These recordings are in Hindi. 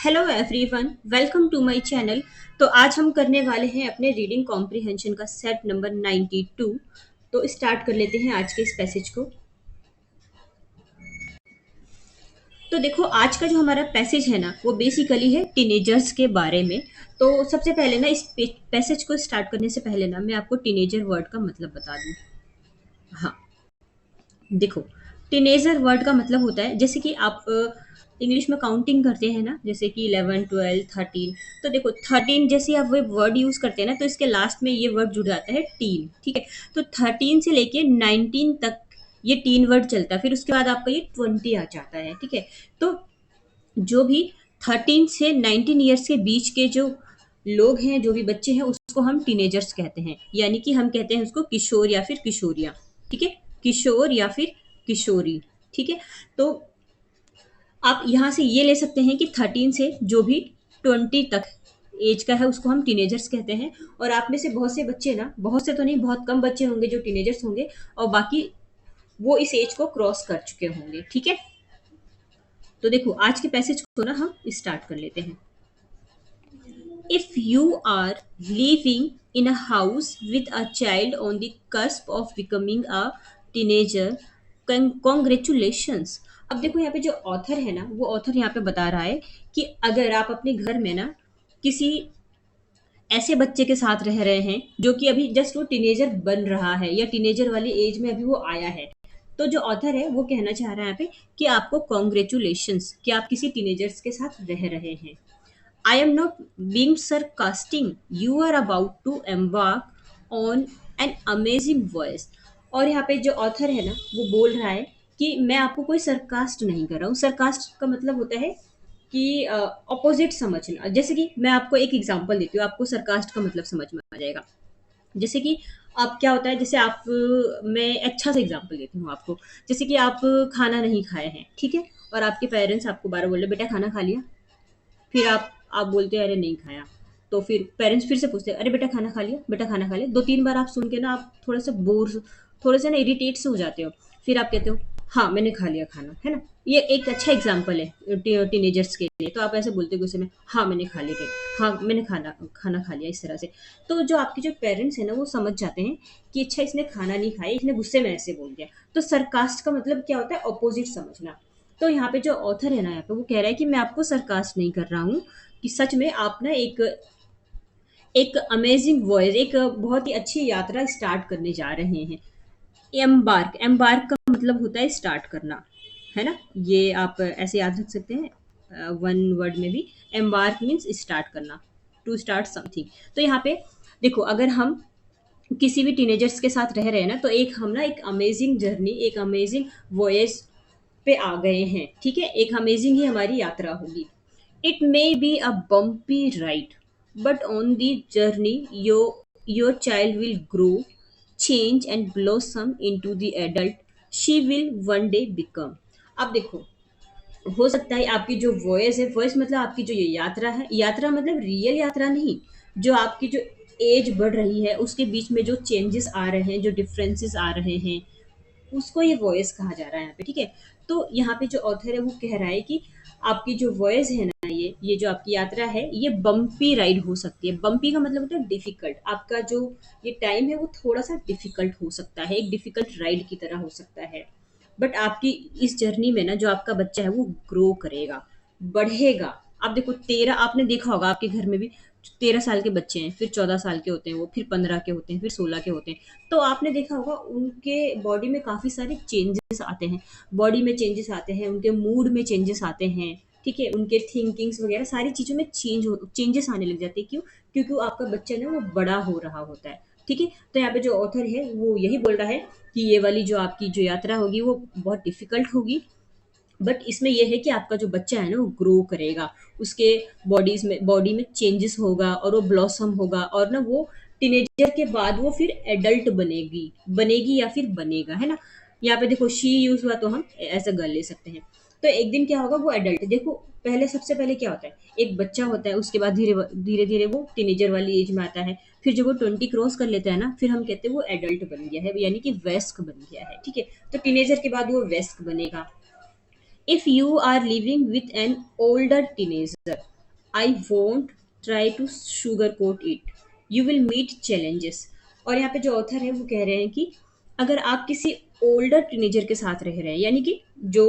Hello everyone, welcome to my channel. तो आज हम करने वाले हैं अपने रीडिंग कॉम्प्रिहेंशन का सेट नंबर 92। तो स्टार्ट कर लेते हैं आज के इस पैसेज को। तो देखो, आज का जो हमारा पैसेज है ना, वो बेसिकली है टीनेजर्स के बारे में। तो सबसे पहले ना, इस पैसेज को स्टार्ट करने से पहले ना, मैं आपको टीनेजर वर्ड का मतलब बता दूं। हाँ, देखो, टीनेजर वर्ड का मतलब होता है, जैसे कि आप इंग्लिश में काउंटिंग करते हैं ना, जैसे कि 11 12 13। तो देखो, 13 जैसे आप वो वर्ड यूज करते हैं ना, तो इसके लास्ट में ये वर्ड जुड़ जाता है टीन। ठीक है। तो 13 से लेके 19 तक ये टीन वर्ड चलता है, फिर उसके बाद आपका ये 20 आ जाता है। ठीक है। तो जो भी 13 से 19 ईयर्स के बीच के जो लोग हैं, जो भी बच्चे हैं, उसको हम टीनेजर्स कहते हैं। यानी कि हम कहते हैं उसको किशोर या फिर किशोरियां। ठीक है। किशोर या फिर किशोरी। ठीक है। तो आप यहाँ से ये ले सकते हैं कि 13 से जो भी 20 तक एज का है, उसको हम टीनेजर्स कहते हैं। और आप में से बहुत से बच्चे ना, बहुत से तो नहीं, बहुत कम बच्चे होंगे जो टीनेजर्स होंगे, और बाकी वो इस एज को क्रॉस कर चुके होंगे। ठीक है। तो देखो, आज के पैसेज को ना हम स्टार्ट कर लेते हैं। If you are living in a house with a child on the cusp of becoming a teenager, congratulations। अब देखो, यहाँ पे जो ऑथर है ना, वो ऑथर यहाँ पे बता रहा है कि अगर आप अपने घर में ना किसी ऐसे बच्चे के साथ रह रहे हैं जो कि अभी जस्ट वो टीनेजर बन रहा है, या टीनेजर वाली एज में अभी वो आया है, तो जो ऑथर है वो कहना चाह रहा है यहाँ पे कि आपको कॉन्ग्रेचुलेशंस, कि आप किसी टीनेजर्स के साथ रह रहे हैं। I am not being sarcastic. You are about to embark on an amazing voyage। और यहाँ पे जो ऑथर है ना, वो बोल रहा है कि मैं आपको कोई सरकास्ट नहीं कर रहा हूँ। सरकास्ट का मतलब होता है कि ऑपोजिट समझना। जैसे कि मैं आपको एक एग्जांपल देती हूँ, आपको सरकास्ट का मतलब समझ में आ जाएगा। जैसे कि आप क्या होता है, जैसे आप मैं अच्छा सा एग्जांपल देती हूँ आपको। जैसे कि आप खाना नहीं खाए हैं, ठीक है, और आपके पेरेंट्स आपको बार बोल रहे बेटा खाना खा लिया। फिर आप बोलते हैं अरे नहीं खाया। तो फिर पेरेंट्स फिर से पूछते हैं अरे बेटा खाना खा लिया, बेटा खाना खा लिया। 2-3 बार आप सुन के ना, आप थोड़ा-सा बोर, थोड़े-से ना इरिटेट से हो जाते हो। फिर आप कहते हो हाँ, मैंने खा लिया खाना, है ना? ये एक अच्छा एग्ज़ाम्पल है टीनेजर्स के लिए। तो आप ऐसे बोलते हो गुस्से में, हाँ, मैंने खा लिया, हाँ, मैंने खाना खाना खा लिया, इस तरह से। तो जो आपके जो पेरेंट्स हैं ना, वो समझ जाते हैं कि अच्छा इसने खाना नहीं खाया, इसने गुस्से में ऐसे बोल दिया। तो सरकास्ट का मतलब क्या होता है? अपोज़िट समझना। तो यहाँ पे जो ऑथर है ना, यहाँ पे वो कह रहा है कि मैं आपको सरकास्ट नहीं कर रहा हूँ, कि सच में आप ना एक एक अमेजिंग वॉयज, एक बहुत ही अच्छी यात्रा स्टार्ट करने जा रहे हैं। एम्बार्क, एम्बार्क का मतलब होता है स्टार्ट करना, है ना? ये आप ऐसे याद रख सकते हैं वन वर्ड में भी। एम्बार्क मीन्स स्टार्ट करना, टू स्टार्ट समथिंग। तो यहाँ पे देखो, अगर हम किसी भी टीनेजर्स के साथ रह रहे हैं ना, तो एक हम ना एक अमेजिंग जर्नी, एक अमेजिंग वॉयज पे आ गए हैं। ठीक है। एक अमेजिंग ही हमारी यात्रा होगी। It may be a bumpy ride, but on the journey, your child will grow, change, and blossom into the adult she will one day become। अब देखो, हो सकता है आपकी जो वॉयस है, वॉयस मतलब आपकी जो ये यात्रा है, यात्रा मतलब रियल यात्रा नहीं, जो आपकी जो एज बढ़ रही है, उसके बीच में जो चेंजेस आ रहे हैं, जो डिफरेंसेस आ रहे हैं, उसको ये वॉइस कहा जा रहा है यहाँ पे। ठीक है। तो यहाँ पे जो ऑथर है वो कह रहा है कि आपकी जो वॉइस है ना, ये जो आपकी यात्रा है, ये बम्पी राइड हो सकती है। बम्पी का मतलब होता है डिफिकल्ट। आपका जो ये टाइम है, वो थोड़ा सा डिफिकल्ट हो सकता है, एक डिफिकल्ट राइड की तरह हो सकता है। बट आपकी इस जर्नी में ना, जो आपका बच्चा है वो ग्रो करेगा, बढ़ेगा। आप देखो, 13, आपने देखा होगा आपके घर में भी 13 साल के बच्चे हैं, फिर 14 साल के होते हैं वो, फिर 15 के होते हैं, फिर 16 के होते हैं। तो आपने देखा होगा उनके बॉडी में काफ़ी सारे चेंजेस आते हैं। बॉडी में चेंजेस आते हैं, उनके मूड में चेंजेस आते हैं। ठीक है। उनके थिंकिंग्स वगैरह सारी चीज़ों में चेंजेस आने लग जाते हैं। क्यों? क्योंकि वो आपका बच्चा ना वो बड़ा हो रहा होता है। ठीक है। तो यहाँ पे जो ऑथर है वो यही बोल रहा है कि ये वाली जो आपकी जो यात्रा होगी वो बहुत डिफिकल्ट होगी, बट इसमें यह है कि आपका जो बच्चा है ना वो ग्रो करेगा। उसके बॉडी में चेंजेस होगा, और वो ब्लॉसम होगा, और ना वो टीनेजर के बाद वो फिर एडल्ट बनेगी, बनेगी या फिर बनेगा, है ना? यहाँ पे देखो, शी यूज हुआ तो हम एज अ गर्ल ले सकते हैं। तो एक दिन क्या होगा, वो एडल्ट। देखो, पहले सबसे पहले क्या होता है, एक बच्चा होता है, उसके बाद धीरे धीरे धीरे वो टीनेजर वाली एज में आता है। फिर जब वो 20 क्रॉस कर लेता है ना, फिर हम कहते हैं वो एडल्ट बन गया है, यानी कि वयस्क बन गया है। ठीक है। तो टीनेजर के बाद वो वयस्क बनेगा। If you are living with an older teenager, I won't try to sugar coat it, you will meet challenges. और यहाँ पे जो ऑथर है वो कह रहे हैं कि अगर आप किसी ओल्डर टीनेजर के साथ रह रहे हैं, यानी कि जो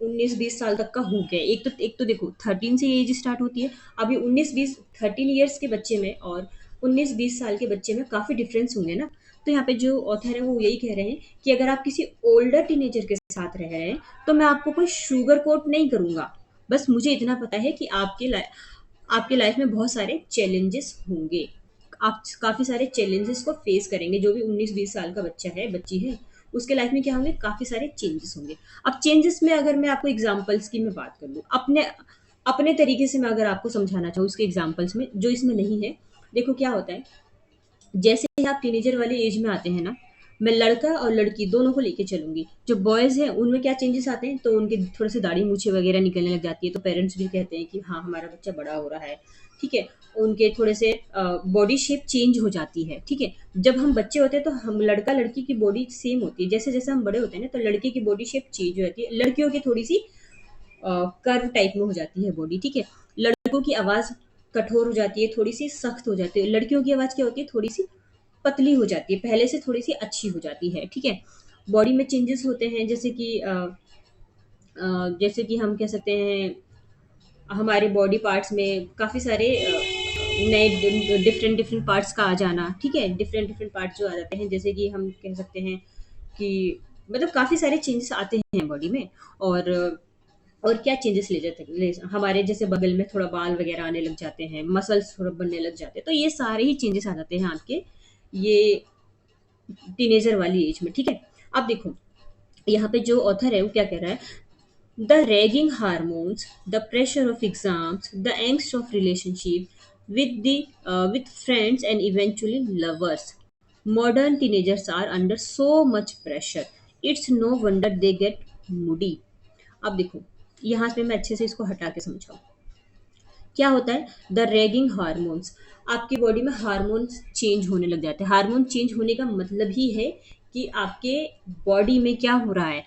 19-20 साल तक का हो गया, एक तो देखो 13 से एज स्टार्ट होती है। अभी 19-20 13 ईयर्स के बच्चे में और 19-20 साल के बच्चे में काफ़ी डिफरेंस होंगे ना। तो यहाँ पे जो ऑथर है वो यही कह रहे हैं कि अगर आप किसी ओल्डर टीनेजर के साथ रह रहे हैं तो मैं आपको कोई शुगर कोट नहीं करूंगा। बस मुझे इतना पता है कि आपके लाइफ में बहुत सारे चैलेंजेस होंगे। आप काफ़ी सारे चैलेंजेस को फेस करेंगे। जो भी 19-20 साल का बच्चा है, बच्ची है, उसके लाइफ में क्या होंगे, काफ़ी सारे चेंजेस होंगे। अब चेंजेस में अगर मैं आपको एग्जांपल्स की मैं बात कर लूँ, अपने अपने तरीके से मैं अगर आपको समझाना चाहूँ उसके एग्जांपल्स में जो इसमें नहीं है। देखो क्या होता है, जैसे ही आप टीनेजर वाले एज में आते हैं ना, मैं लड़का और लड़की दोनों को लेके चलूंगी। जो बॉयज हैं उनमें क्या चेंजेस आते हैं, तो उनके थोड़े से दाढ़ी मूछे वगैरह निकलने लग जाती है, तो पेरेंट्स भी कहते हैं कि हाँ हमारा बच्चा बड़ा हो रहा है। ठीक है। उनके थोड़े से बॉडी शेप चेंज हो जाती है। ठीक है। जब हम बच्चे होते हैं तो हम लड़का लड़की की बॉडी सेम होती है, जैसे जैसे हम बड़े होते हैं ना तो लड़के की बॉडी शेप चेंज हो जाती है, लड़कियों की थोड़ी सी कर्व टाइप में हो जाती है बॉडी। ठीक है। लड़कों की आवाज़ कठोर हो जाती है, थोड़ी सी सख्त हो जाती है। लड़कियों की आवाज़ क्या होती है, थोड़ी सी पतली हो जाती है, पहले से थोड़ी सी अच्छी हो जाती है। ठीक है। बॉडी में चेंजेस होते हैं, जैसे कि हम कह सकते हैं हमारे बॉडी पार्ट्स में काफ़ी सारे नए डिफरेंट डिफरेंट पार्ट्स का आ जाना। ठीक है। डिफरेंट डिफरेंट पार्ट्स जो आ जाते हैं, जैसे कि हम कह सकते हैं कि मतलब काफ़ी सारे चेंजेस आते हैं बॉडी में। और और क्या चेंजेस हमारे जैसे बगल में थोड़ा बाल वगैरह आने लग जाते हैं, मसल्स थोड़ा बनने लग जाते हैं, तो ये सारे ही चेंजेस आ जाते हैं आपके ये टीनेजर वाली एज में। ठीक है। अब देखो यहाँ पे जो ऑथर है वो क्या कह रहा है, the ragging hormones, the pressure of exams, the angst of relationship with friends and eventually lovers, modern teenagers are under so much pressure, it's no wonder they get moody। अब देखो यहाँ पे मैं अच्छे से इसको हटा के समझाऊं। क्या होता है द रैगिंग हार्मोन्स, आपकी बॉडी में हार्मोन्स चेंज होने लग जाते हैं। हार्मोन चेंज होने का मतलब ही है कि आपके बॉडी में क्या हो रहा है,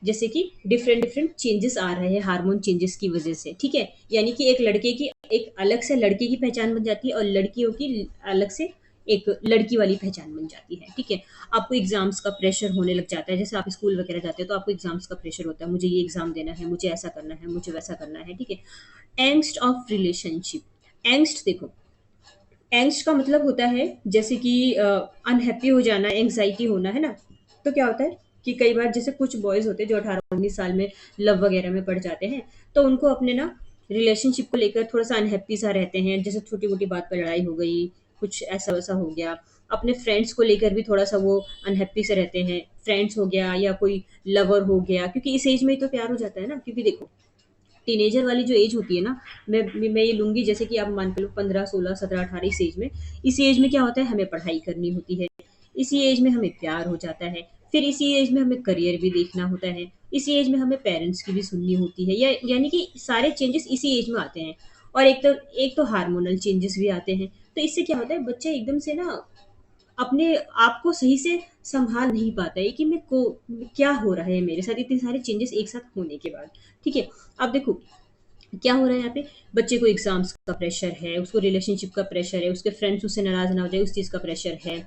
जैसे कि डिफरेंट डिफरेंट चेंजेस आ रहे हैं हार्मोन चेंजेस की वजह से। ठीक है। यानी कि एक लड़के की एक अलग से लड़के की पहचान बन जाती है और लड़कियों की अलग से एक लड़की वाली पहचान बन जाती है। ठीक है। आपको एग्जाम्स का प्रेशर होने लग जाता है, जैसे आप स्कूल वगैरह जाते हो तो आपको एग्जाम्स का प्रेशर होता है, मुझे ये एग्जाम देना है, मुझे ऐसा करना है, मुझे वैसा करना है। ठीक है। एंग्स्ट ऑफ रिलेशनशिप, एंग्स्ट देखो, एंग्स्ट का मतलब होता है जैसे कि अनहैप्पी हो जाना, एंग्जाइटी होना, है ना। तो क्या होता है कि कई बार जैसे कुछ बॉयज होते हैं जो 18-19 साल में लव वगैरह में पड़ जाते हैं, तो उनको अपने ना रिलेशनशिप को लेकर थोड़ा सा अनहैप्पी सा रहते हैं, जैसे छोटी मोटी बात पर लड़ाई हो गई, कुछ ऐसा वैसा हो गया। अपने फ्रेंड्स को लेकर भी थोड़ा सा वो अनहैप्पी से रहते हैं, फ्रेंड्स हो गया या कोई लवर हो गया, क्योंकि इस एज में ही तो प्यार हो जाता है ना। क्योंकि देखो टीनेजर वाली जो एज होती है ना, मैं ये लूंगी जैसे कि आप मान के लो 15 16 17 18, इस एज में, इस एज में क्या होता है, हमें पढ़ाई करनी होती है, इसी एज में हमें प्यार हो जाता है, फिर इसी एज में हमें करियर भी देखना होता है, इसी एज में हमें पेरेंट्स की भी सुननी होती है, या यानी कि सारे चेंजेस इसी एज में आते हैं। और एक तो हार्मोनल चेंजेस भी आते हैं। तो इससे क्या होता है, बच्चा एकदम से ना अपने आप को सही से संभाल नहीं पाता है कि मैं को क्या हो रहा है मेरे साथ, इतने सारे चेंजेस एक साथ होने के बाद। ठीक है। अब देखो क्या हो रहा है यहाँ पे, बच्चे को एग्जाम्स का प्रेशर है, उसको रिलेशनशिप का प्रेशर है, उसके फ्रेंड्स उससे नाराज ना हो जाए उस चीज़ का प्रेशर है।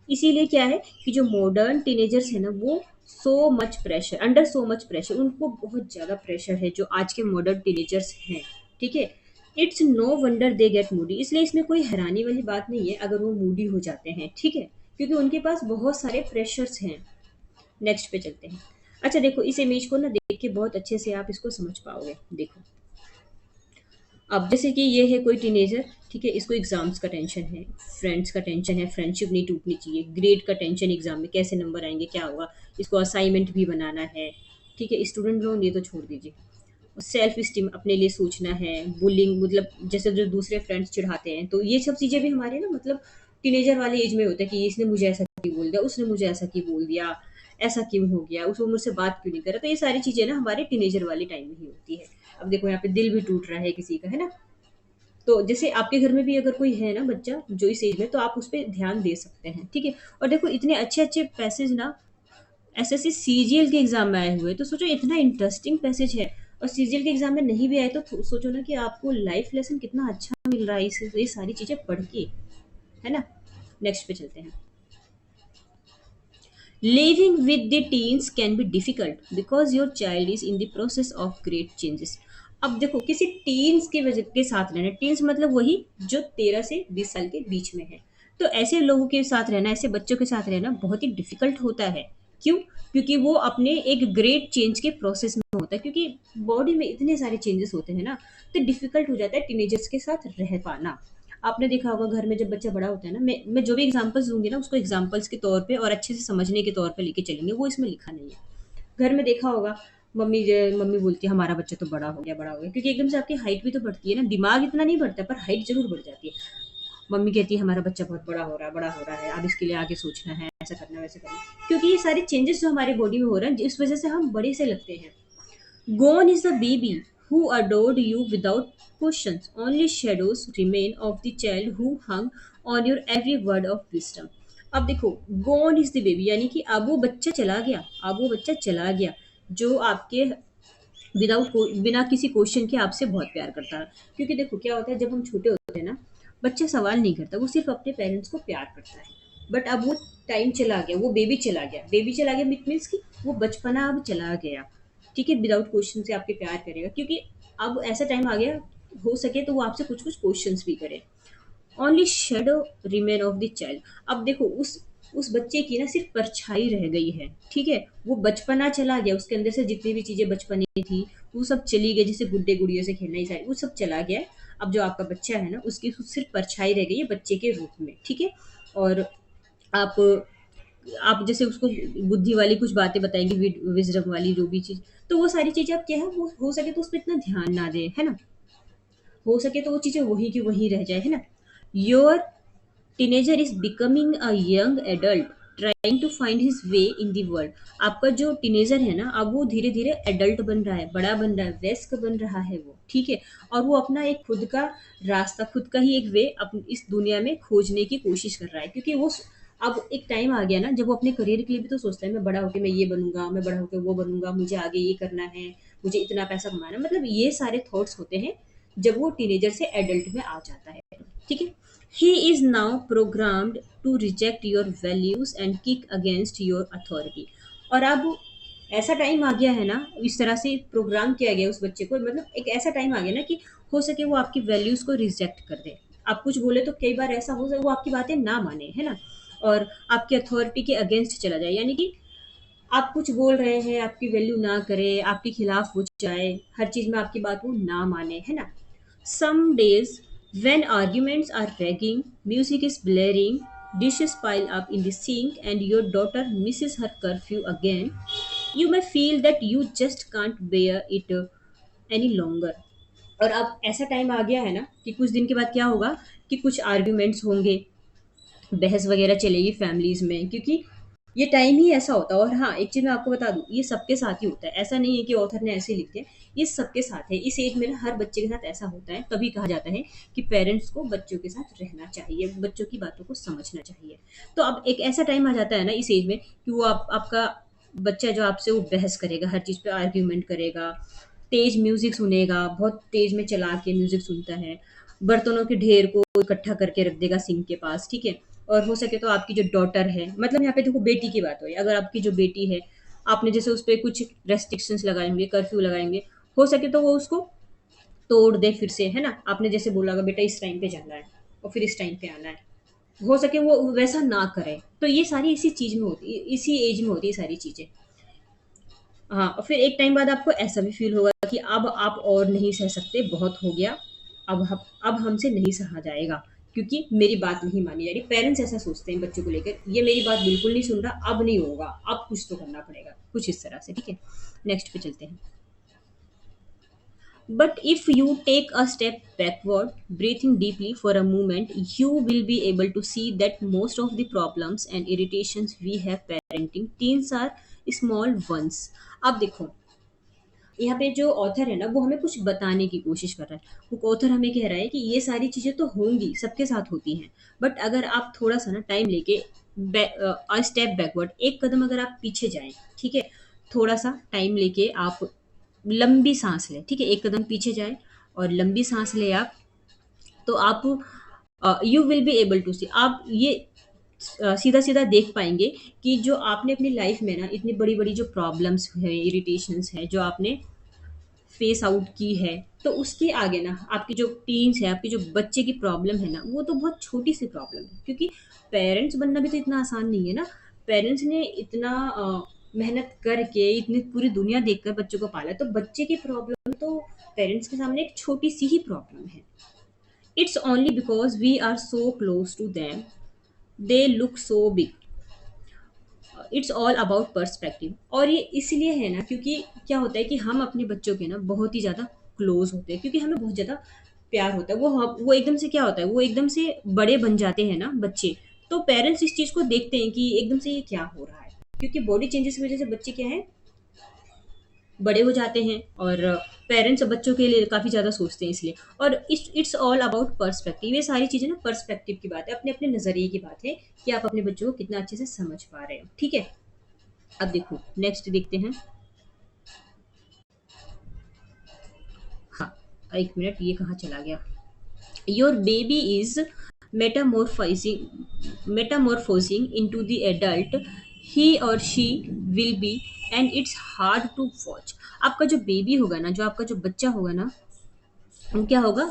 इसीलिए क्या है कि जो मॉडर्न टीनेजर्स है ना वो सो मच प्रेशर, उनको बहुत ज़्यादा प्रेशर है जो आज के मॉडर्न टीनेजर्स हैं। ठीक है। It's no wonder they get moody, इसलिए इसमें कोई हैरानी वाली बात नहीं है अगर वो मूडी हो जाते हैं। ठीक है। क्योंकि उनके पास बहुत सारे प्रेशर्स हैं। नेक्स्ट पे चलते हैं। अच्छा देखो इस इमेज को ना देख के बहुत अच्छे से आप इसको समझ पाओगे। देखो अब जैसे कि ये है कोई टीनेजर, ठीक है, इसको एग्जाम्स का टेंशन है, फ्रेंड्स का टेंशन है, फ्रेंडशिप नहीं टूटनी चाहिए, ग्रेड का टेंशन, एग्जाम में कैसे नंबर आएंगे, क्या होगा, इसको असाइनमेंट भी बनाना है। ठीक है। स्टूडेंट लोन ये तो छोड़ दीजिए, सेल्फ स्टीम अपने लिए सोचना है, बुलिंग मतलब जैसे जो दूसरे फ्रेंड्स चिढ़ाते हैं, तो ये सब चीज़ें भी हमारे ना मतलब टीनेजर वाले एज में होता है कि इसने मुझे ऐसा क्यों बोल दिया, उसने मुझे ऐसा क्यों बोल दिया, ऐसा क्यों हो गया, उसको मुझसे बात क्यों नहीं कर रहा। तो ये सारी चीज़ें ना हमारे टीनेजर वाले टाइम में ही होती है। अब देखो यहाँ पे दिल भी टूट रहा है किसी का, है ना। तो जैसे आपके घर में भी अगर कोई है ना बच्चा जो इस एज में, तो आप उस पर ध्यान दे सकते हैं। ठीक है। और देखो इतने अच्छे अच्छे पैसेज ना एसएससी सीजीएल के एग्जाम में आए हुए, तो सोचो इतना इंटरेस्टिंग पैसेज है। और सीजीएल के एग्जाम में नहीं भी आए तो सोचो ना कि आपको लाइफ लेसन कितना अच्छा मिल रहा है इससे, ये सारी चीजें पढ़ के, है ना। नेक्स्ट पे चलते हैं। Living with the teens can be difficult because your child is in the process of great changes. अब देखो किसी टीन्स के वजह के साथ रहना, टीन्स मतलब वही जो 13 से 20 साल के बीच में है, तो ऐसे लोगों के साथ रहना, ऐसे बच्चों के साथ रहना बहुत ही डिफिकल्ट होता है। क्यों? क्योंकि वो अपने एक ग्रेट चेंज के प्रोसेस में होता है, क्योंकि बॉडी में इतने सारे चेंजेस होते हैं ना, तो डिफिकल्ट हो जाता है टीनेजर्स के साथ रह पाना। आपने देखा होगा घर में जब बच्चा बड़ा होता है ना, मैं जो भी एग्जांपल्स दूंगी ना उसको एग्जांपल्स के तौर पे और अच्छे से समझने के तौर पे लेके चलेंगे, वो इसमें लिखा नहीं है। घर में देखा होगा, मम्मी बोलती है हमारा बच्चा तो बड़ा हो गया, क्योंकि एकदम से आपकी हाइट भी तो बढ़ती है ना, दिमाग इतना नहीं बढ़ता पर हाइट जरूर बढ़ जाती है। मम्मी कहती है हमारा बच्चा बहुत बड़ा हो रहा है, अब इसके लिए आगे सोचना है, ऐसा करना है, वैसा करना है। क्योंकि ये सारे चेंजेस जो हमारे बॉडी में हो रहे हैं, इस वजह से हम बड़े से लगते हैं। Gone is the baby who adored you without questions. Only shadows remain of the child who hung on your every word of wisdom. अब देखो, gone is the baby यानी कि अब वो बच्चा चला गया, अब वो बच्चा चला गया जो आपके बिना किसी क्वेश्चन के आपसे बहुत प्यार करता है। क्योंकि देखो क्या होता है, जब हम छोटे होते हैं ना, बच्चा सवाल नहीं करता, वो सिर्फ अपने पेरेंट्स को प्यार करता है। बट अब वो टाइम चला गया, वो बेबी चला गया मीन्स कि वो बचपना अब चला गया। ठीक है, विदाउट क्वेश्चन से आपके प्यार करेगा, क्योंकि अब ऐसा टाइम आ गया, हो सके तो वो आपसे कुछ कुछ क्वेश्चंस भी करे। Only shadow remain of the child. अब देखो उस बच्चे की ना सिर्फ परछाई रह गई है। ठीक है, वो बचपना चला गया, उसके अंदर से जितनी भी चीजें बचपने थी वो सब चली गई, जैसे गुड्डे गुड़ियों से खेलना ही सारी वो सब चला गया है। अब जो आपका बच्चा है ना, उसकी सिर्फ परछाई रह गई है बच्चे के रूप में। ठीक है, और आप आप जैसे उसको बुद्धि वाली कुछ बातें बताएंगे, विजडम वाली जो भी चीज, तो वो सारी चीजें आप क्या है, वो हो सके तो उस पर इतना ध्यान ना दे, है ना। हो सके तो वो चीजें वही की वही रह जाए, है ना। Your teenager is becoming a young adult trying to find his way in the world. आपका जो टीनेजर है ना, अब वो धीरे धीरे एडल्ट बन रहा है, बड़ा बन रहा है, वयस्क बन रहा है वो। ठीक है, और वो अपना एक खुद का रास्ता, खुद का ही एक वे इस दुनिया में खोजने की कोशिश कर रहा है। क्योंकि वो अब एक टाइम आ गया ना जब वो अपने करियर के लिए भी तो सोचता है, मैं बड़ा होकर मैं ये बनूंगा, मैं बड़ा होकर वो बनूंगा, मुझे आगे ये करना है, मुझे इतना पैसा कमाना है। मतलब ये सारे थॉट्स होते हैं जब वो टीनेजर से एडल्ट में आ जाता है। ठीक है, he is now programmed to reject your values and kick against your authority। और अब ऐसा टाइम आ गया है ना, इस तरह से प्रोग्राम किया गया उस बच्चे को, मतलब एक ऐसा टाइम आ गया ना कि हो सके वो आपकी वैल्यूज को रिजेक्ट कर दे। आप कुछ बोले तो कई बार ऐसा हो सके वो आपकी बातें ना माने, है ना, और आपकी अथॉरिटी के अगेंस्ट चला जाए। यानी कि आप कुछ बोल रहे हैं, आपकी वैल्यू ना करे, आपके खिलाफ हो जाए, हर चीज में आपकी बात वो ना माने, है ना। Some days, when arguments are raging, music is blaring, dishes pile up in the sink, and your daughter misses her curfew again, you may feel that you just can't bear it any longer। और अब ऐसा टाइम आ गया है ना कि कुछ दिन के बाद क्या होगा कि कुछ आर्ग्यूमेंट्स होंगे, बहस वगैरह चलेगी फैमिलीज में, क्योंकि ये टाइम ही ऐसा होता है। और हाँ, एक चीज मैं आपको बता दूं, ये सबके साथ ही होता है, ऐसा नहीं है कि ऑथर ने ऐसे लिख दिया। ये सबके साथ है, इस एज में ना हर बच्चे के साथ ऐसा होता है। तभी कहा जाता है कि पेरेंट्स को बच्चों के साथ रहना चाहिए, बच्चों की बातों को समझना चाहिए। तो अब एक ऐसा टाइम आ जाता है ना इस एज में कि वो आपका बच्चा जो आपसे वो बहस करेगा, हर चीज पे आर्ग्यूमेंट करेगा, तेज म्यूजिक सुनेगा, बहुत तेज में चला के म्यूजिक सुनता है, बर्तनों के ढेर को इकट्ठा करके रख देगा सिंक के पास। ठीक है, और हो सके तो आपकी जो डॉटर है, मतलब यहाँ पे देखो बेटी की बात हो, अगर आपकी जो बेटी है, आपने जैसे उस पर कुछ रेस्ट्रिक्शंस लगाएंगे, कर्फ्यू लगाएंगे, हो सके तो वो उसको तोड़ दे फिर से, है ना। आपने जैसे बोला होगा बेटा इस टाइम पे जाना है और फिर इस टाइम पे आना है, हो सके वो वैसा ना करे। तो ये सारी इसी चीज में होती है, इसी एज में होती है सारी चीजें। हाँ, और फिर एक टाइम बाद आपको ऐसा भी फील होगा कि अब आप और नहीं सह सकते, बहुत हो गया, अब हमसे नहीं सहा जाएगा, क्योंकि मेरी बात नहीं मानी जा रही। पेरेंट्स ऐसा सोचते हैं बच्चों को लेकर, ये मेरी बात बिल्कुल नहीं सुन रहा, अब नहीं होगा, अब कुछ तो करना पड़ेगा, कुछ इस तरह से। ठीक है, नेक्स्ट पे चलते हैं। But if you take a step backward, breathing deeply for a moment, you will be able to see that most of the problems and irritations we have parenting teens are small ones। अब देखो, यहाँ पे जो ऑथर है ना वो हमें कुछ बताने की कोशिश कर रहा है। वो ऑथर हमें कह रहा है कि ये सारी चीजें तो होंगी, सबके साथ होती हैं, बट अगर आप थोड़ा सा ना टाइम लेके स्टेप बैकवर्ड, एक कदम अगर आप पीछे जाएं, ठीक है, थोड़ा सा टाइम लेके आप लंबी सांस लें, ठीक है? एक कदम पीछे जाए और लंबी सांस लें आप, तो आप you will be able to see, आप ये सीधा सीधा देख पाएंगे कि जो आपने अपनी लाइफ में ना इतनी बड़ी बड़ी जो प्रॉब्लम्स है, इरिटेशंस है, जो आपने फेस आउट की है, तो उसके आगे ना आपकी जो टीन्स है, आपके जो बच्चे की प्रॉब्लम है ना, वो तो बहुत छोटी सी प्रॉब्लम है। क्योंकि पेरेंट्स बनना भी तो इतना आसान नहीं है ना। पेरेंट्स ने इतना मेहनत करके इतनी पूरी दुनिया देखकर बच्चों को पाला, तो बच्चे की प्रॉब्लम तो पेरेंट्स के सामने एक छोटी सी ही प्रॉब्लम है। It's only because we are so close to them they look so big. It's all about perspective. और ये इसलिए है ना, क्योंकि क्या होता है कि हम अपने बच्चों के ना बहुत ही ज़्यादा क्लोज होते हैं, क्योंकि हमें बहुत ज़्यादा प्यार होता है। वो एकदम से क्या होता है, वो एकदम से बड़े बन जाते हैं ना बच्चे, तो पेरेंट्स इस चीज़ को देखते हैं कि एकदम से ये क्या हो रहा है, क्योंकि बॉडी चेंजेस की वजह से बच्चे क्या है, बड़े हो जाते हैं। और पेरेंट्स बच्चों के लिए काफ़ी ज़्यादा सोचते हैं इसलिए। और इट्स ऑल अबाउट पर्सपेक्टिव। ये सारी चीज़ें ना पर्सपेक्टिव की बात है, अपने अपने नज़रिए की बात है कि आप अपने बच्चों को कितना अच्छे से समझ पा रहे हो, ठीक है? अब देखो नेक्स्ट देखते हैं। हाँ, एक मिनट, ये कहाँ चला गया? Your baby is metamorphosing into the adult he or she will be, and it's hard to watch। आपका जो बेबी होगा ना, जो आपका जो बच्चा होगा ना, वो क्या होगा?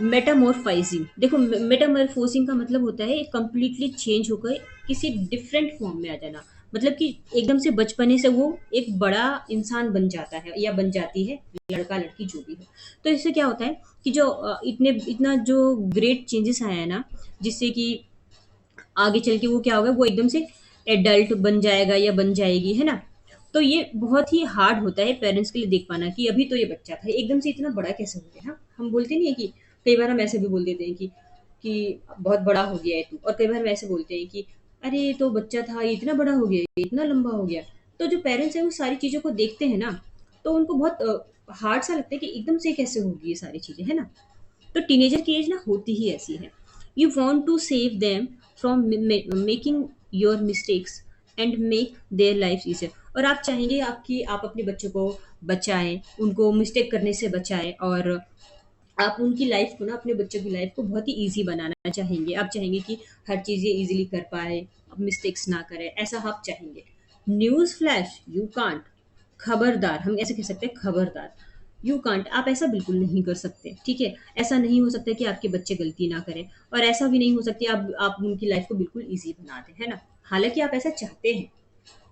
मेटामॉर्फाइजिंग। देखो, मेटामॉर्फोसिंग का मतलब होता है कंप्लीटली चेंज होकर किसी डिफरेंट फॉर्म में आ जाना। मतलब कि एकदम से बचपने से वो एक बड़ा इंसान बन जाता है या बन जाती है, लड़का लड़की जो भी हो। तो इससे क्या होता है कि जो इतना जो ग्रेट चेंजेस आया है ना, जिससे कि आगे चल के वो क्या होगा, वो एकदम से एडल्ट बन जाएगा या बन जाएगी, है ना? तो ये बहुत ही हार्ड होता है पेरेंट्स के लिए देख पाना कि अभी तो ये बच्चा था, एकदम से इतना बड़ा कैसे हो गया। हाँ, हम बोलते नहीं है कि कई बार हम ऐसे भी बोल देते हैं कि बहुत बड़ा हो गया है तू, और कई बार हम ऐसे बोलते हैं कि अरे ये तो बच्चा था, ये इतना बड़ा हो गया, ये इतना लंबा हो गया। तो जो पेरेंट्स है वो सारी चीज़ों को देखते हैं ना, तो उनको बहुत हार्ड सा लगता है कि एकदम से कैसे होगी ये सारी चीज़ें, है ना? तो टीनेजर की एज ना होती ही ऐसी है। You want to save them from making your mistakes and make their life easier. और आप चाहेंगे आपकी आप अपने बच्चों को बचाएं, उनको मिस्टेक करने से बचाएं, और आप उनकी लाइफ को ना, अपने बच्चों की लाइफ को बहुत ही ईजी बनाना चाहेंगे। आप चाहेंगे कि हर चीज़ ये ईजिली कर पाए, मिस्टेक्स ना करे, ऐसा आप चाहेंगे। News flash, you can't. खबरदार, हम ऐसे कह सकते हैं, खबरदार। यू कांट, आप ऐसा बिल्कुल नहीं कर सकते, ठीक है? ऐसा नहीं हो सकता कि आपके बच्चे गलती ना करें, और ऐसा भी नहीं हो सकता आप उनकी लाइफ को बिल्कुल ईजी बना दें, है ना? हालांकि आप ऐसा चाहते हैं।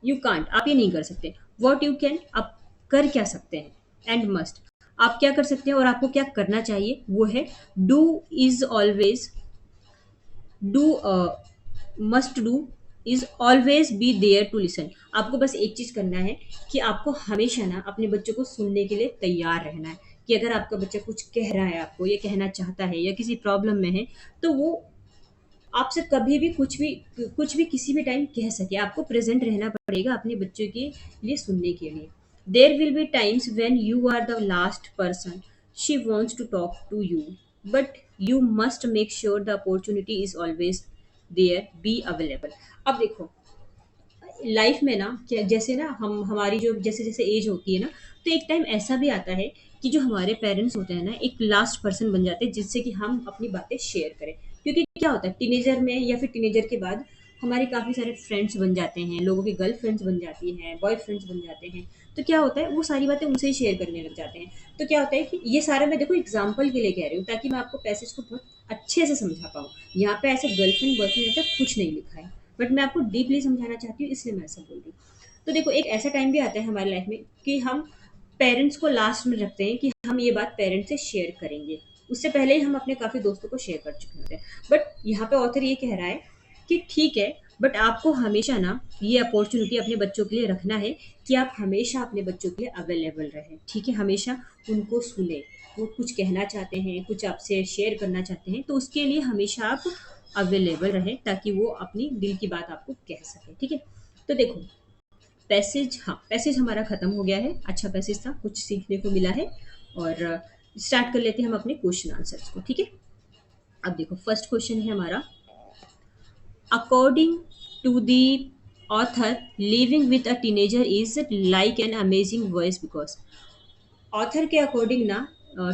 यू कांट, आप ये नहीं कर सकते। वॉट यू कैन, आप कर क्या सकते हैं? एंड मस्ट, आप क्या कर सकते हैं और आपको क्या करना चाहिए, वो है do is always do must do is always be there to listen. आपको बस एक चीज करना है कि आपको हमेशा ना अपने बच्चों को सुनने के लिए तैयार रहना है। कि अगर आपका बच्चा कुछ कह रहा है, आपको ये कहना चाहता है या किसी प्रॉब्लम में है, तो वो आपसे कभी भी कुछ भी किसी भी टाइम कह सके। आपको प्रेजेंट रहना पड़ेगा अपने बच्चों के लिए सुनने के लिए। There will be times when you are the last person she wants to talk to you, but you must make sure the opportunity is always there, be available. अब देखो, लाइफ में ना क्या, जैसे ना हम हमारी जो जैसे जैसे एज होती है ना, तो एक टाइम ऐसा भी आता है कि जो हमारे पेरेंट्स होते हैं ना, एक लास्ट पर्सन बन जाते हैं जिससे कि हम अपनी बातें शेयर करें। क्योंकि क्या होता है टीनेजर में या फिर टीनेजर के बाद हमारे काफ़ी सारे फ्रेंड्स बन जाते हैं, लोगों की गर्ल फ्रेंड्स बन जाती हैं, बॉय फ्रेंड्स बन जाते हैं। तो क्या होता है, वो सारी बातें उनसे ही शेयर करने लग जाते हैं। तो क्या होता है कि ये सारा मैं देखो एग्जाम्पल के लिए कह रही हूँ, ताकि मैं आपको पैसेज को बहुत अच्छे से समझा पाऊँ। यहाँ पे ऐसे गर्लफ्रेंड बॉयफ्रेंड ऐसा कुछ नहीं लिखा है, बट मैं आपको डीपली समझाना चाहती हूँ, इसलिए मैं ऐसा बोल रही हूँ। तो देखो, एक ऐसा टाइम भी आता है हमारी लाइफ में कि हम पेरेंट्स को लास्ट में रखते हैं कि हम ये बात पेरेंट्स से शेयर करेंगे। उससे पहले ही हम अपने काफ़ी दोस्तों को शेयर कर चुके होते हैं। बट यहाँ पे ऑथर ये कह रहा है कि ठीक है, बट आपको हमेशा ना ये अपॉर्चुनिटी अपने बच्चों के लिए रखना है कि आप हमेशा अपने बच्चों के लिए अवेलेबल रहें, ठीक है? हमेशा उनको सुने। वो कुछ कहना चाहते हैं, कुछ आपसे शेयर करना चाहते हैं, तो उसके लिए हमेशा आप अवेलेबल रहें, ताकि वो अपनी दिल की बात आपको कह सके, ठीक है? तो देखो, पैसेज, हाँ, पैसेज हमारा खत्म हो गया है। अच्छा पैसेज था, कुछ सीखने को मिला है। और स्टार्ट कर लेते हैं हम अपने क्वेश्चन आंसर्स को, ठीक है? अब देखो, फर्स्ट क्वेश्चन है हमारा, according to the author living with a teenager is like an amazing voice because. Author के अकॉर्डिंग ना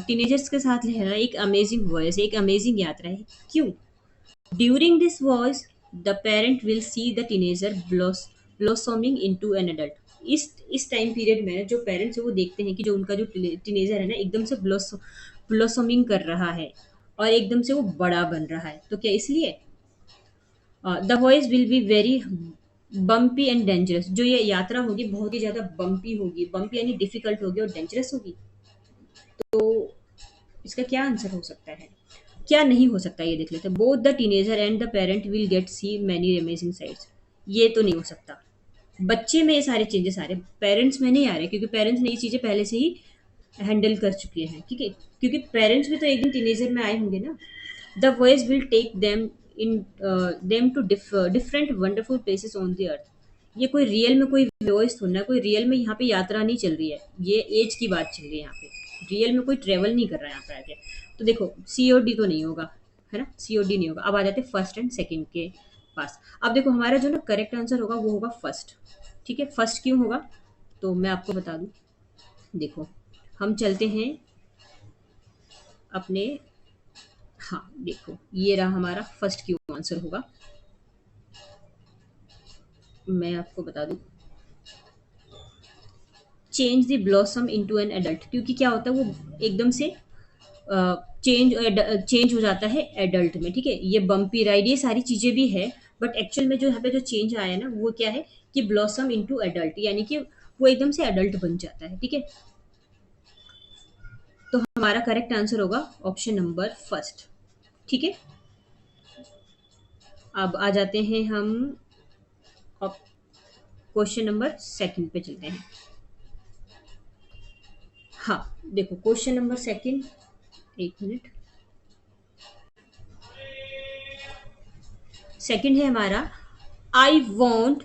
टीनेजर्स के साथ रहना एक अमेजिंग वॉइस, एक अमेजिंग यात्रा है। क्यों? During this voice the parent will see the teenager blossoming into an adult. इस टाइम पीरियड में जो पेरेंट्स है वो देखते हैं कि जो उनका जो टीनेजर है ना एकदम से ब्लॉसमिंग कर रहा है और एकदम से वो बड़ा बन रहा है। तो क्या इसलिए the voice will be very bumpy and dangerous. जो ये यात्रा होगी बहुत ही ज़्यादा बम्पी होगी, बम्पी यानी डिफिकल्ट होगी और डेंजरस होगी। तो इसका क्या आंसर हो सकता है? क्या नहीं हो सकता ये देख लेते हैं। Both the teenager and the parent will get see many amazing sides. ये तो नहीं हो सकता। बच्चे में ये सारे चेंजेस आ रहे हैं, पेरेंट्स में नहीं आ रहे, क्योंकि पेरेंट्स ने ये चीज़ें पहले से ही हैंडल कर चुके हैं। ठीक है, क्योंकि पेरेंट्स भी तो एक दिन टीनेजर में आए होंगे ना। The voice will take them to different wonderful places on the earth. ये कोई रियल में कोई वॉइस थोड़ा ना, कोई रियल में यहाँ पे यात्रा नहीं चल रही है, ये एज की बात चल रही है यहाँ पे। रियल में कोई ट्रेवल नहीं कर रहा है यहाँ पे आके। तो देखो सी और डी तो नहीं होगा, है ना, सी और डी नहीं होगा। अब आ जाते हैं फर्स्ट एंड सेकंड के पास। अब देखो हमारा जो ना करेक्ट आंसर होगा वो होगा फर्स्ट। ठीक है, फर्स्ट क्यों होगा तो मैं आपको बता दूं। देखो हम चलते हैं अपने, हाँ देखो ये रहा हमारा फर्स्ट क्यों आंसर होगा। मैं आपको बता दूं, change the blossom into an adult. क्योंकि क्या होता है वो एकदम से चेंज चेंज हो जाता है एडल्ट में। ठीक है, ये बम्पी राइड ये सारी चीजें भी है, बट एक्चुअल में जो यहाँ पे जो चेंज आया है ना वो क्या है कि ब्लॉसम इनटू एडल्ट, यानी कि वो एकदम से एडल्ट बन जाता है। ठीक है, तो हमारा करेक्ट आंसर होगा ऑप्शन नंबर फर्स्ट। ठीक है, अब आ जाते हैं हम क्वेश्चन नंबर सेकंड पे चलते हैं। हाँ देखो क्वेश्चन नंबर सेकंड, एक मिनट, सेकंड है हमारा, I won't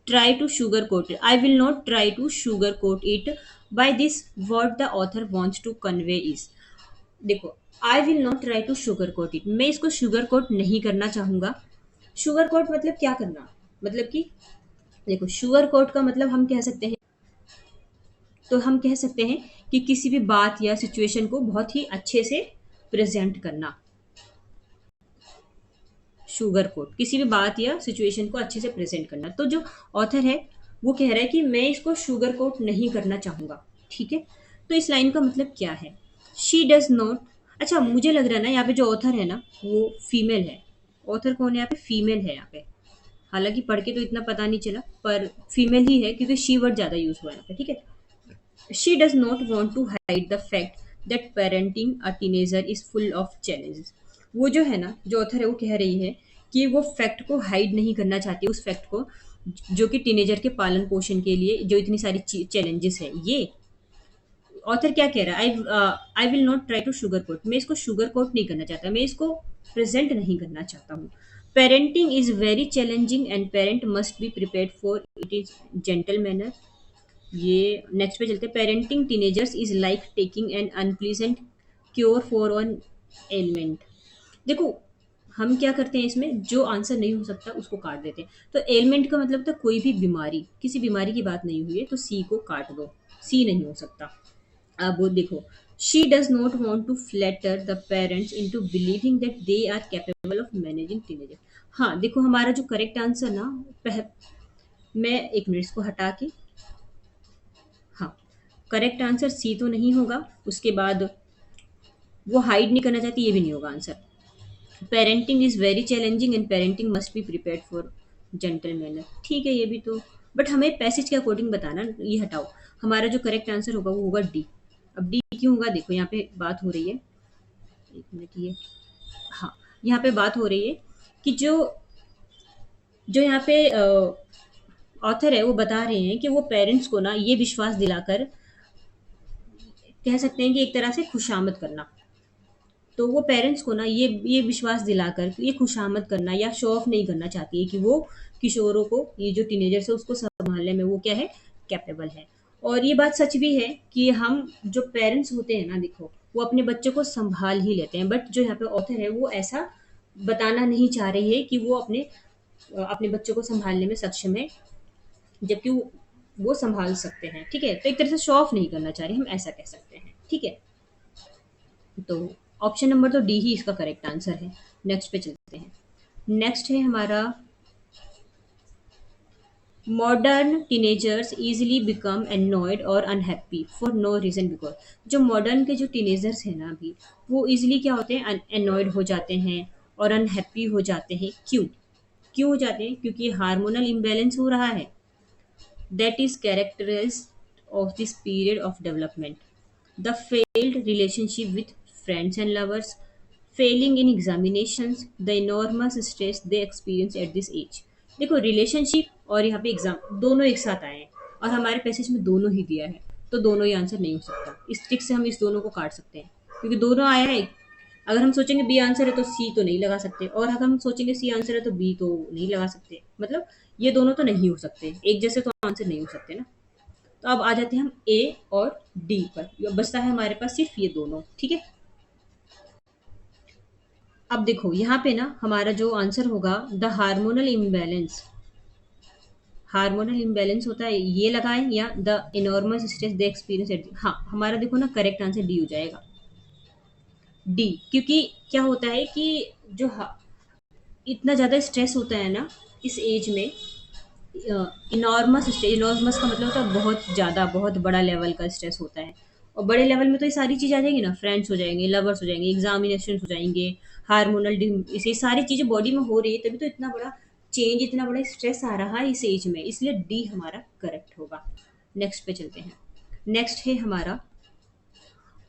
try to sugar coat it, I will not try to sugar coat it, by this word the author wants to convey is. देखो I will not try to sugar coat it, मैं इसको शुगर कोट नहीं करना चाहूंगा। शुगर कोट मतलब क्या करना, मतलब कि देखो शुगर कोट का मतलब हम कह सकते हैं, तो हम कह सकते हैं कि किसी भी बात या सिचुएशन को बहुत ही अच्छे से प्रेजेंट करना। शुगर कोट किसी भी बात या सिचुएशन को अच्छे से प्रेजेंट करना। तो जो ऑथर है वो कह रहा है कि मैं इसको शुगर कोट नहीं करना चाहूंगा। ठीक है, तो इस लाइन का मतलब क्या है? शी डज नॉट, अच्छा मुझे लग रहा है ना यहाँ पे जो ऑथर है ना वो फीमेल है। ऑथर कौन है यहाँ पे? फीमेल है यहाँ पे। हालांकि पढ़ के तो इतना पता नहीं चला, पर फीमेल ही है क्योंकि शी वर्ड ज्यादा यूज हुआ है यहाँ पे। ठीक है, she does not want to hide the fact that parenting a teenager is full of challenges। वो जो है ना जो ऑथर है वो कह रही है कि वो फैक्ट को हाइड नहीं करना चाहती, उस फैक्ट को जो कि टीनेजर के पालन पोषण के लिए जो इतनी सारी चैलेंजेस है। ये ऑथर क्या कह रहा है? I will not try to sugar coat, मैं इसको शुगर कोट नहीं करना चाहता, मैं इसको प्रेजेंट नहीं करना चाहता हूँ। Parenting is very challenging and parent must be prepared for it is gentle manner. ये नेक्स्ट पे चलते हैं। Parenting teenagers is like taking an unpleasant cure for an element. देखो हम क्या करते हैं इसमें, जो आंसर नहीं हो सकता उसको काट देते हैं। तो एलिमेंट का मतलब था कोई भी बीमारी, किसी बीमारी की बात नहीं हुई है तो सी को काट दो, सी नहीं हो सकता। अब वो देखो, she does not want to flatter the parents into believing that they are capable of managing teenager. हाँ देखो हमारा जो करेक्ट आंसर ना मैं एक मिनट इसको हटा के, हाँ करेक्ट आंसर सी तो नहीं होगा। उसके बाद वो हाइड नहीं करना चाहती, ये भी नहीं होगा answer. Parenting is very challenging and parenting must be prepared for gentle manner. ठीक है ये भी तो, बट हमें पैसेज के अकॉर्डिंग बताना, ये हटाओ। हमारा जो करेक्ट आंसर होगा वो होगा डी। अब डी क्यों होगा? देखो यहाँ पे बात हो रही है, एक मिनट, ये हाँ यहाँ पे बात हो रही है कि जो जो यहाँ पे ऑथर है वो बता रहे हैं कि वो पेरेंट्स को ना ये विश्वास दिलाकर, कह सकते हैं कि एक तरह से खुशामद करना। तो वो पेरेंट्स को ना ये विश्वास दिलाकर ये खुशामद करना या शो ऑफ नहीं करना चाहती है कि वो किशोरों को, ये जो टीनेजर्स है उसको संभालने में वो क्या है, कैपेबल है। और ये बात सच भी है कि हम जो पेरेंट्स होते हैं ना, देखो वो अपने बच्चों को संभाल ही लेते हैं, बट जो यहाँ पे ऑथर है वो ऐसा बताना नहीं चाह रही है कि वो अपने अपने बच्चों को संभालने में सक्षम है, जबकि वो संभाल सकते हैं, ठीक है? तो एक तरह से शो ऑफ नहीं करना चाह रहे, हम ऐसा कह सकते हैं, ठीक है? तो ऑप्शन नंबर तो डी ही इसका करेक्ट आंसर है। नेक्स्ट पे चलते हैं। नेक्स्ट है हमारा, modern teenagers easily become annoyed और unhappy for no reason because, जो मॉडर्न के जो टीनेजर्स हैं ना अभी, वो इजीली क्या होते हैं, एनॉयड हो जाते हैं और अनहैप्पी हो जाते हैं। क्यों? क्यों हो जाते हैं? क्योंकि हार्मोनल इम्बैलेंस हो रहा है, that is characteristic of this period of development. The failed relationship with friends and lovers, failing in examinations, the enormous stress they experience at this age. देखो, रिलेशनशिप और यहाँ पे एग्जाम दोनों एक साथ आए हैं, और हमारे पैसेज में दोनों ही दिया है, तो दोनों ही आंसर नहीं हो सकता। इस ट्रिक से हम इस दोनों को काट सकते हैं, क्योंकि दोनों आया है। अगर हम सोचेंगे बी आंसर है तो सी तो नहीं लगा सकते, और अगर हम सोचेंगे सी आंसर है तो बी तो नहीं लगा सकते। मतलब ये दोनों तो नहीं हो सकते, एक जैसे तो आंसर नहीं हो सकते ना। तो अब आ जाते हैं हम ए और डी पर, बचता है हमारे पास सिर्फ ये दोनों, ठीक है? अब देखो यहाँ पे ना हमारा जो आंसर होगा, the hormonal imbalance, hormonal imbalance होता है, ये लगाएं या the enormous stress they experience eight, हाँ हमारा देखो ना करेक्ट आंसर डी हो जाएगा। डी, क्योंकि क्या होता है कि जो इतना ज़्यादा स्ट्रेस होता है ना इस एज में, इनॉर्मस स्ट्रेस, इनॉर्मस का मतलब होता है बहुत ज़्यादा, बहुत बड़ा लेवल का स्ट्रेस होता है। और बड़े लेवल में तो ये सारी चीज़ें आ जाएंगी ना, फ्रेंड्स हो जाएंगे, लवर्स हो जाएंगे, एग्जामिनेशन हो जाएंगे, हार्मोनल, ये सारी चीज़ें बॉडी में हो रही है, तभी तो इतना बड़ा चेंज, इतना बड़ा स्ट्रेस आ रहा है इस एज में, इसलिए डी हमारा करेक्ट होगा। नेक्स्ट पे चलते हैं। नेक्स्ट है हमारा,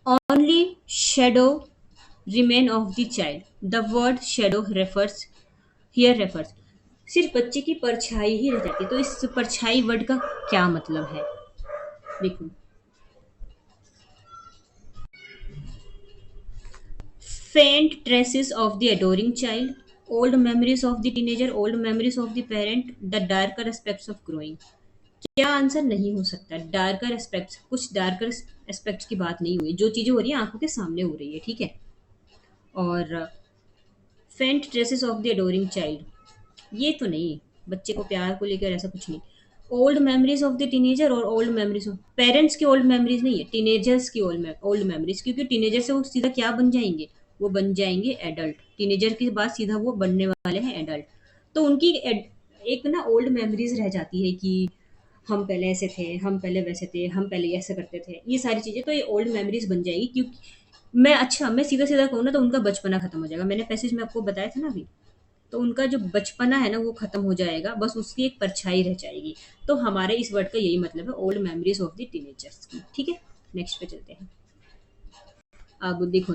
only shadow remain of the child, the word shadow refers here refers, सिर्फ बच्चे की परछाई ही रह जाती है, तो इस परछाई वर्ड का क्या मतलब है? देखो, faint traces of the adoring child, old memories of the teenager, old memories of the parent, the darker aspects of growing। क्या आंसर नहीं हो सकता? डार्कर एस्पेक्ट्स, कुछ डार्कर एस्पेक्ट्स की बात नहीं हुई, जो चीजें हो रही है आंखों के सामने हो रही है, ठीक है? और फेंट traces of the adoring child, ये तो नहीं, बच्चे को प्यार को लेकर ऐसा कुछ नहीं। Old memories of the teenager और ओल्ड मेमोरीज ऑफ पेरेंट्स की ओल्ड मेमोरीज नहीं है, टीनेजर्स की ओल्ड मेमोरीज, क्योंकि टीनेजर से वो सीधा क्या बन जाएंगे, वो बन जाएंगे एडल्ट, टीनेजर के बाद सीधा वो बनने वाले हैं एडल्ट। तो उनकी एक ना ओल्ड मेमोरीज रह जाती है कि हम पहले ऐसे थे, हम पहले वैसे थे, हम पहले ऐसे करते थे, ये सारी चीज़ें तो ये ओल्ड मेमोरीज बन जाएगी। क्योंकि मैं सीधा सीधा कहूँ ना तो उनका बचपना खत्म हो जाएगा, मैंने पैसेज में आपको बताया था ना अभी। तो उनका जो बचपना है ना वो खत्म हो जाएगा, बस उसकी एक परछाई रह जाएगी। तो हमारे इस वर्ड का यही मतलब है, old memories of the teenagers की, ठीक है? नेक्स्ट पे चलते हैं। अब देखो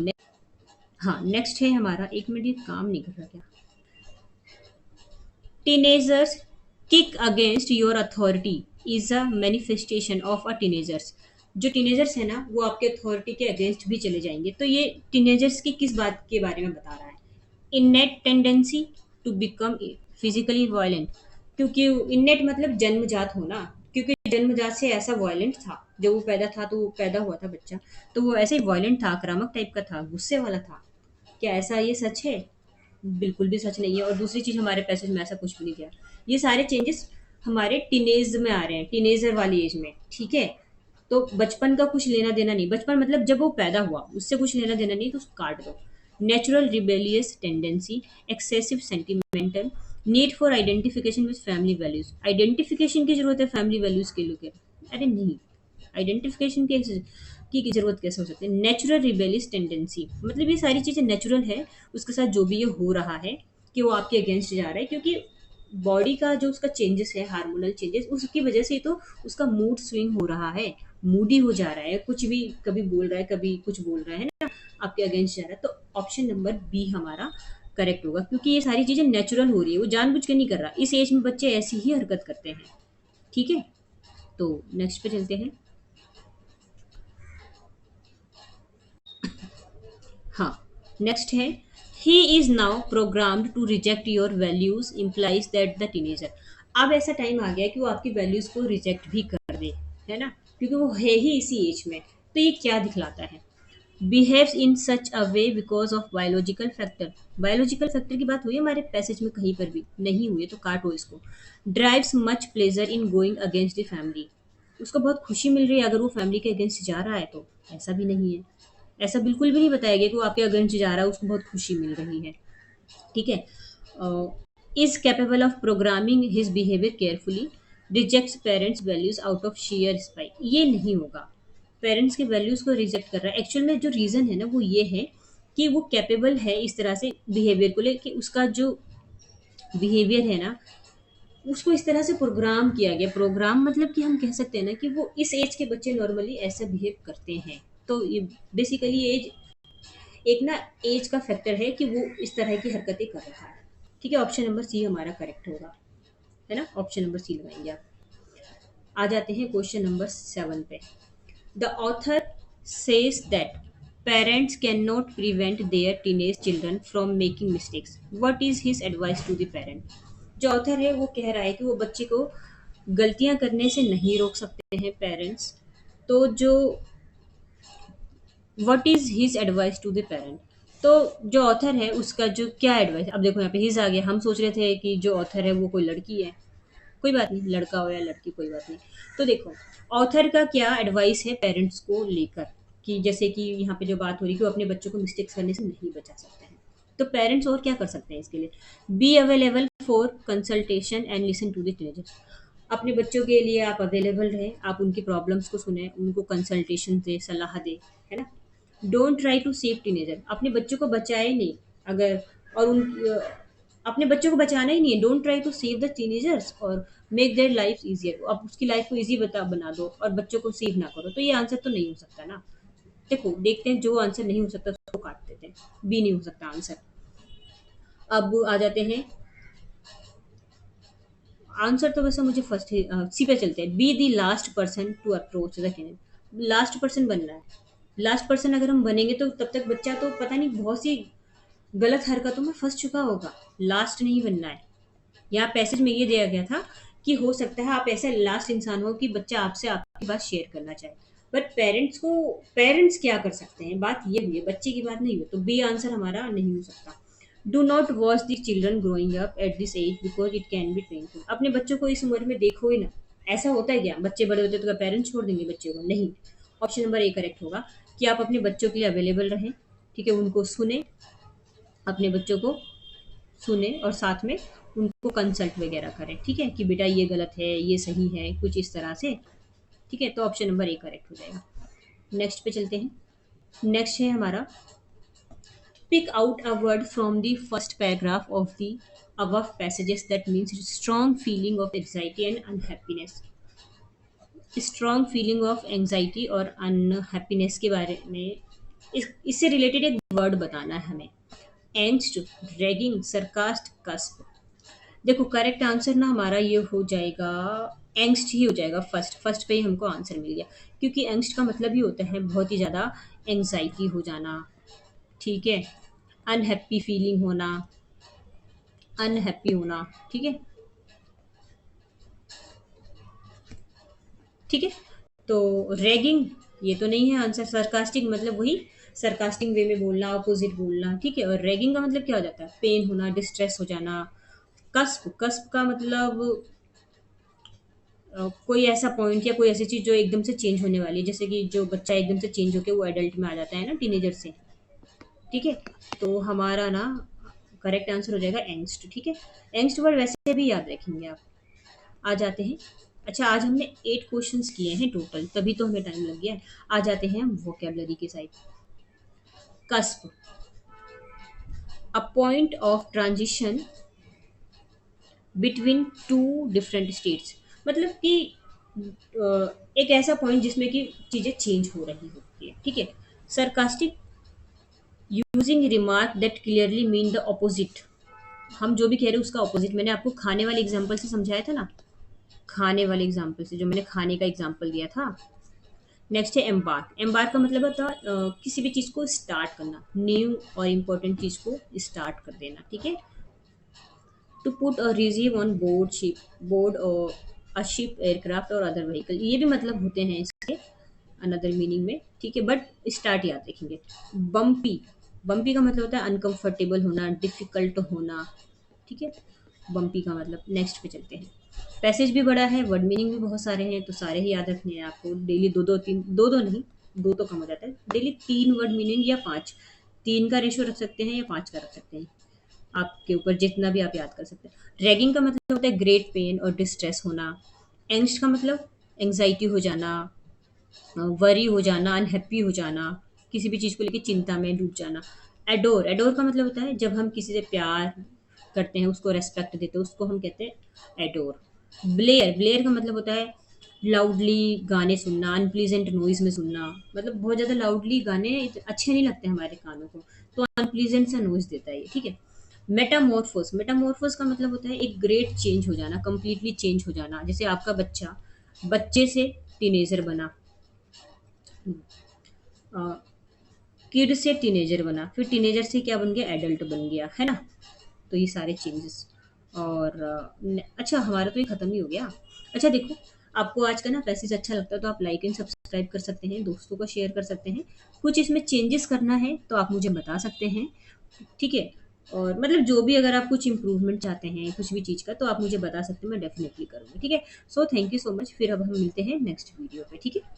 हाँ नेक्स्ट है हमारा, एक मिनट ये काम नहीं कर रहा क्या? Teenagers kick against your authority is a manifestation of a teenagers, जो टीनेजर्स है ना वो आपके अथॉरिटी के अगेंस्ट भी चले जाएंगे। तो ये टीनेजर्स की किस बात के बारे में बता रहा है? Innate tendency to become physically violent, क्योंकि इननेट मतलब जन्मजात होना, क्योंकि जन्मजात से ऐसा वायलेंट था, जब वो पैदा था, तो वो पैदा हुआ था बच्चा, तो वो ऐसे ही वायलेंट था, आक्रामक टाइप का था, गुस्से वाला था। क्या ऐसा ये सच है? बिल्कुल भी सच नहीं है। और दूसरी चीज़, हमारे पैसेज में ऐसा कुछ भी नहीं दिया। ये सारे चेंजेस हमारे टीनेज में आ रहे हैं, टीनेजर वाली एज में, ठीक है? तो बचपन का कुछ लेना देना नहीं, बचपन मतलब जब वो पैदा हुआ उससे कुछ लेना देना नहीं, तो उसको काट दो। Natural rebellious tendency, excessive sentimental, need for identification with family values, identification की जरूरत है फैमिली वैल्यूज के लिए? अरे नहीं, आइडेंटिफिकेशन की जरूरत कैसे हो सकती है? नेचुरल रिबेलियस टेंडेंसी मतलब ये सारी चीजें नेचुरल है, उसके साथ जो भी ये हो रहा है कि वो आपके अगेंस्ट जा रहा है, क्योंकि बॉडी का जो उसका चेंजेस है, हार्मोनल चेंजेस, उसकी वजह से ही तो उसका मूड स्विंग हो रहा है, मूडी हो जा रहा है, कुछ भी कभी बोल रहा है, कभी कुछ बोल रहा है ना, आपके अगेंस्ट जा रहा है। तो ऑप्शन नंबर बी हमारा करेक्ट होगा, क्योंकि ये सारी चीजें नेचुरल हो रही है, वो जानबूझ के नहीं कर रहा। इस एज में बच्चे ऐसी ही हरकत करते हैं, ठीक है? तो नेक्स्ट पे चलते हैं। हाँ नेक्स्ट है, he is now programmed to reject your values implies that the teenager, अब ऐसा टाइम आ गया कि वो आपकी वैल्यूज को रिजेक्ट भी कर दे, है ना, क्योंकि वो है ही इसी एज में। तो ये क्या दिखलाता है? Behaves in such a way because of biological factor, biological factor की बात हुई है हमारे पैसेज में? कहीं पर भी नहीं हुई है, तो काटो इसको। Drives much pleasure in going against the family, उसको बहुत खुशी मिल रही है अगर वो फैमिली के अगेंस्ट जा रहा है तो? ऐसा भी नहीं है। ऐसा बिल्कुल भी नहीं बताया गया कि वो आपके अगेंस्ट जा रहा है, उसको बहुत खुशी मिल रही है। ठीक है? Is capable of programming his behaviour carefully, rejects parents values out of share spite. ये नहीं होगा। पेरेंट्स के वैल्यूज़ को रिजेक्ट कर रहा है। एक्चुअल में जो रीज़न है ना वो ये है कि वो कैपेबल है इस तरह से बिहेवियर को लेके, उसका जो बिहेवियर है ना उसको इस तरह से प्रोग्राम किया गया। प्रोग्राम मतलब कि हम कह सकते हैं ना कि वो इस एज के बच्चे नॉर्मली ऐसा बिहेव करते हैं। तो ये बेसिकली एज एक ना एज का फैक्टर है कि वो इस तरह की हरकतें कर रहा है। ठीक है, ऑप्शन नंबर सी हमारा करेक्ट होगा। है ना, ऑप्शन नंबर सी लगाएंगे आप। आ जाते हैं क्वेश्चन नंबर 7 पे। The author says that parents cannot prevent their teenage children from making mistakes. What is his advice to the parent? जो ऑथर है वो कह रहा है कि वो बच्चे को गलतियां करने से नहीं रोक सकते हैं पेरेंट्स। तो जो what is his advice to the parent, तो जो ऑथर है उसका जो क्या एडवाइस, अब देखो यहाँ पे हिज आ गया, हम सोच रहे थे कि जो ऑथर है वो कोई लड़की है। कोई बात नहीं, लड़का हो या लड़की कोई बात नहीं। तो देखो ऑथर का क्या एडवाइस है पेरेंट्स को लेकर, कि जैसे कि यहाँ पे जो बात हो रही है कि वो अपने बच्चों को मिस्टेक्स करने से नहीं बचा सकते हैं। तो पेरेंट्स और क्या कर सकते हैं इसके लिए? Be available for consultation and listen to the teenager. अपने बच्चों के लिए आप अवेलेबल रहें, आप उनकी प्रॉब्लम्स को सुने, उनको कंसल्टेशन दे, सलाह दे। है ना? Don't try to save teenager. अपने बच्चों को बचाए नहीं। अगर और उन अपने बच्चों को बचाना ही नहीं है। Don't try to save the teenagers और मेक देयर लाइफ इजियर। अब उसकी लाइफ को इजी बना दो और बच्चों को सेव ना करो, तो ये आंसर तो नहीं हो सकता ना। देखो देखते हैं, जो आंसर नहीं हो सकता उसको काट देते हैं। बी नहीं हो सकता आंसर। अब आ जाते हैं, आंसर तो वैसे मुझे फर्स्ट ही सी पे चलते हैं। Be the last person to approach the candidate. Last person बनना है। लास्ट पर्सन अगर हम बनेंगे तो तब तक बच्चा तो पता नहीं बहुत सी गलत हरकतों में फंस चुका होगा। लास्ट नहीं बनना है। यहाँ पैसेज में ये दिया गया था कि हो सकता है आप ऐसे लास्ट इंसान हो कि बच्चा आपसे आपकी बात शेयर करना चाहे। बट पेरेंट्स क्या कर सकते हैं, बात ये हुई है, बच्चे की बात नहीं हुई। तो बी आंसर हमारा नहीं हो सकता। Do not watch the children growing up at this age because it can be painful. अपने बच्चों को इस उम्र में देखो ही ना। ऐसा होता है क्या, बच्चे बड़े होते तो क्या पेरेंट्स छोड़ देंगे बच्चे को? नहीं। ऑप्शन नंबर ए करेक्ट होगा कि आप अपने बच्चों के लिए अवेलेबल रहें। ठीक है, उनको सुने, अपने बच्चों को सुने और साथ में उनको कंसल्ट वगैरह करें। ठीक है, कि बेटा ये गलत है, ये सही है, कुछ इस तरह से। ठीक है, तो ऑप्शन नंबर ए करेक्ट हो जाएगा। नेक्स्ट पे चलते हैं। नेक्स्ट है हमारा, pick out a word from the first paragraph of the above passages that means strong feeling of anxiety and unhappiness। Strong feeling of anxiety और अनहैप्पीनेस के बारे में इससे रिलेटेड एक वर्ड बताना है हमें। Angst, dragging, sarcasm, cusp. देखो करेक्ट आंसर ना हमारा ये हो जाएगा, एंग्स्ट ही हो जाएगा। फर्स्ट फर्स्ट पे ही हमको आंसर मिल गया, क्योंकि एंग्स्ट का मतलब ही होता है बहुत ही ज़्यादा एंग्जाइटी हो जाना। ठीक है, अनहैप्पी फीलिंग होना, अनहैप्पी होना। ठीक है, ठीक है। तो रैगिंग ये तो नहीं है आंसर। सरकास्टिक मतलब वही सरकास्टिक वे में बोलना, अपोजिट बोलना। ठीक है, और रैगिंग का मतलब क्या हो जाता है? पेन होना, डिस्ट्रेस हो जाना। कस्प, कस्प का मतलब कोई ऐसा पॉइंट या कोई ऐसी चीज़ जो एकदम से चेंज होने वाली है, जैसे कि जो बच्चा एकदम से चेंज होकर वो एडल्ट में आ जाता है ना टीनेजर से। ठीक है, तो हमारा ना करेक्ट आंसर हो जाएगा एंग्स्ट। ठीक है, एंग्स्ट वर्ड वैसे भी याद रखेंगे आप। आ जाते हैं, अच्छा आज हमने 8 क्वेश्चंस किए हैं टोटल, तभी तो हमें टाइम लग गया है। आ जाते हैं हम वोकेबलरी के side. Cusp, a point of transition between two different states. मतलब कि एक ऐसा पॉइंट जिसमें कि चीज़ें चेंज हो रही होती है। ठीक है, sarcastic, using remark that clearly mean the opposite. हम जो भी कह रहे हैं उसका ऑपोजिट। मैंने आपको खाने वाले एग्जाम्पल से समझाया था ना, खाने वाले एग्जाम्पल से, जो मैंने खाने का एग्जाम्पल दिया था। नेक्स्ट है एम्बार्क। एम्बार्क का मतलब होता है किसी भी चीज़ को स्टार्ट करना, न्यू और इम्पोर्टेंट चीज़ को स्टार्ट कर देना। ठीक है, टू पुट अ रिजीव ऑन बोर्ड शिप, बोर्ड और अ शिप, एयरक्राफ्ट और अदर व्हीकल, ये भी मतलब होते हैं इसके अनदर मीनिंग में। ठीक है, बट स्टार्ट याद रखेंगे। बम्पी, बम्पी का मतलब होता है अनकंफर्टेबल होना, डिफिकल्ट होना। ठीक है, बम्पी का मतलब। नेक्स्ट पे चलते हैं। पैसेज भी बड़ा है, वर्ड मीनिंग भी बहुत सारे हैं, तो सारे ही याद रखने हैं आपको। डेली 2-2 3 2-2 नहीं, 2 तो कम हो जाता है। डेली 3 वर्ड मीनिंग या 5, 3 का रेशियो रख सकते हैं या 5 का रख सकते हैं। आपके ऊपर जितना भी आप याद कर सकते हैं। रैगिंग का मतलब होता है ग्रेट पेन और डिस्ट्रेस होना। एंग्स्ट का मतलब एंग्जाइटी हो जाना, वरी हो जाना, अनहैप्पी हो जाना, किसी भी चीज़ को लेके चिंता में डूब जाना। एडोर, एडोर का मतलब होता है जब हम किसी से प्यार करते हैं, उसको रेस्पेक्ट देते हैं, उसको हम कहते हैं एडोर। ब्लेयर, ब्लेयर का मतलब होता है लाउडली गाने सुनना, अनप्लीजेंट नॉइज में सुनना, मतलब बहुत ज़्यादा लाउडली गाने अच्छे नहीं लगते हमारे कानों को, तो अनप्लीजेंट सा नॉइज देता है ये, ठीक है। मेटामॉर्फोस, मेटामॉर्फोस का मतलब होता है एक ग्रेट चेंज हो जाना, कंप्लीटली चेंज हो जाना। जैसे आपका बच्चा बच्चे से टीनेजर बना, किड से टीनेजर बना, फिर टीनेजर से क्या बन गया, एडल्ट बन गया, है ना। तो ये सारे चेंजेस। और अच्छा, हमारा तो ये खत्म ही हो गया। अच्छा देखो, आपको आज का ना पैसेज अच्छा लगता है तो आप लाइक एंड सब्सक्राइब कर सकते हैं, दोस्तों को शेयर कर सकते हैं। कुछ इसमें चेंजेस करना है तो आप मुझे बता सकते हैं, ठीक है। और मतलब जो भी, अगर आप कुछ इम्प्रूवमेंट चाहते हैं कुछ भी चीज़ का, तो आप मुझे बता सकते हैं, मैं डेफिनेटली करूँगी, ठीक है। So thank you so much, फिर अब हम मिलते हैं नेक्स्ट वीडियो पे, ठीक है।